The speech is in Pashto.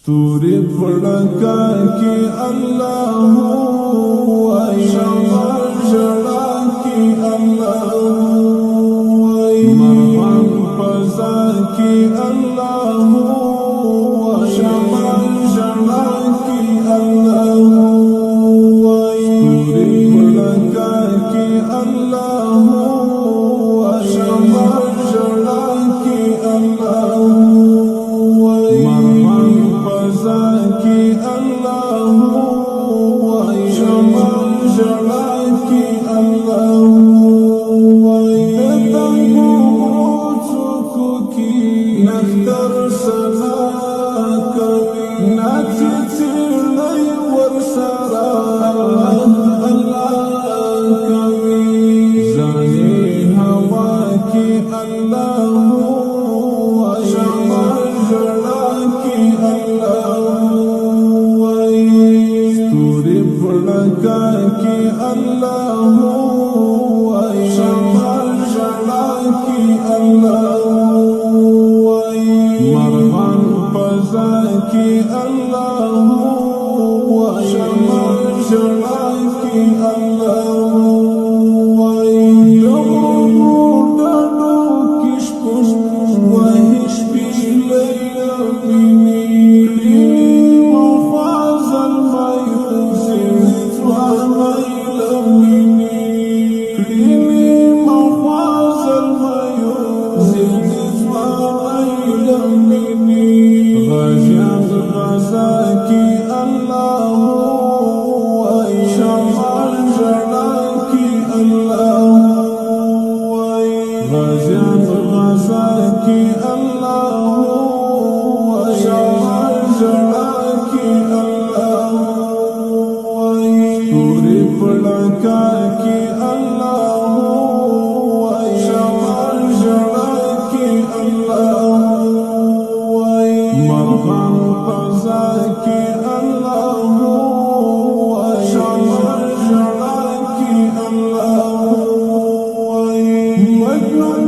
ستوري پړکا کې الله وای شمال جړا کې الله وای مرغان پزا کې الله وای شمال جړا کې الله وای ستوري پړکا کې الله وای شمال جړا کې الله کی اللہ وای شمال جڑا کی اللہ وای تنگو چوکو کی نختر سزا کوي ناچی چیڑی ورسرا اللہ کوي زانی ہوا کی اللہ وای شمال جڑا کی اللہ پڑکا کی اللہ وای شمال جڑا کی اللہ وای مرغان پزا کی اللہ وای شمال جڑا کی اللہ وای یمو ڈاڈو کش کش وحش پیلے امینی غازیان غزا کی اللہ وای شمال جڑا کی اللہ ستوری پڑکا کی اللہ وای شمال جڑا کی اللہ مرغان پزا کی اللہ وای شمال جڑا کی اللہ مجنون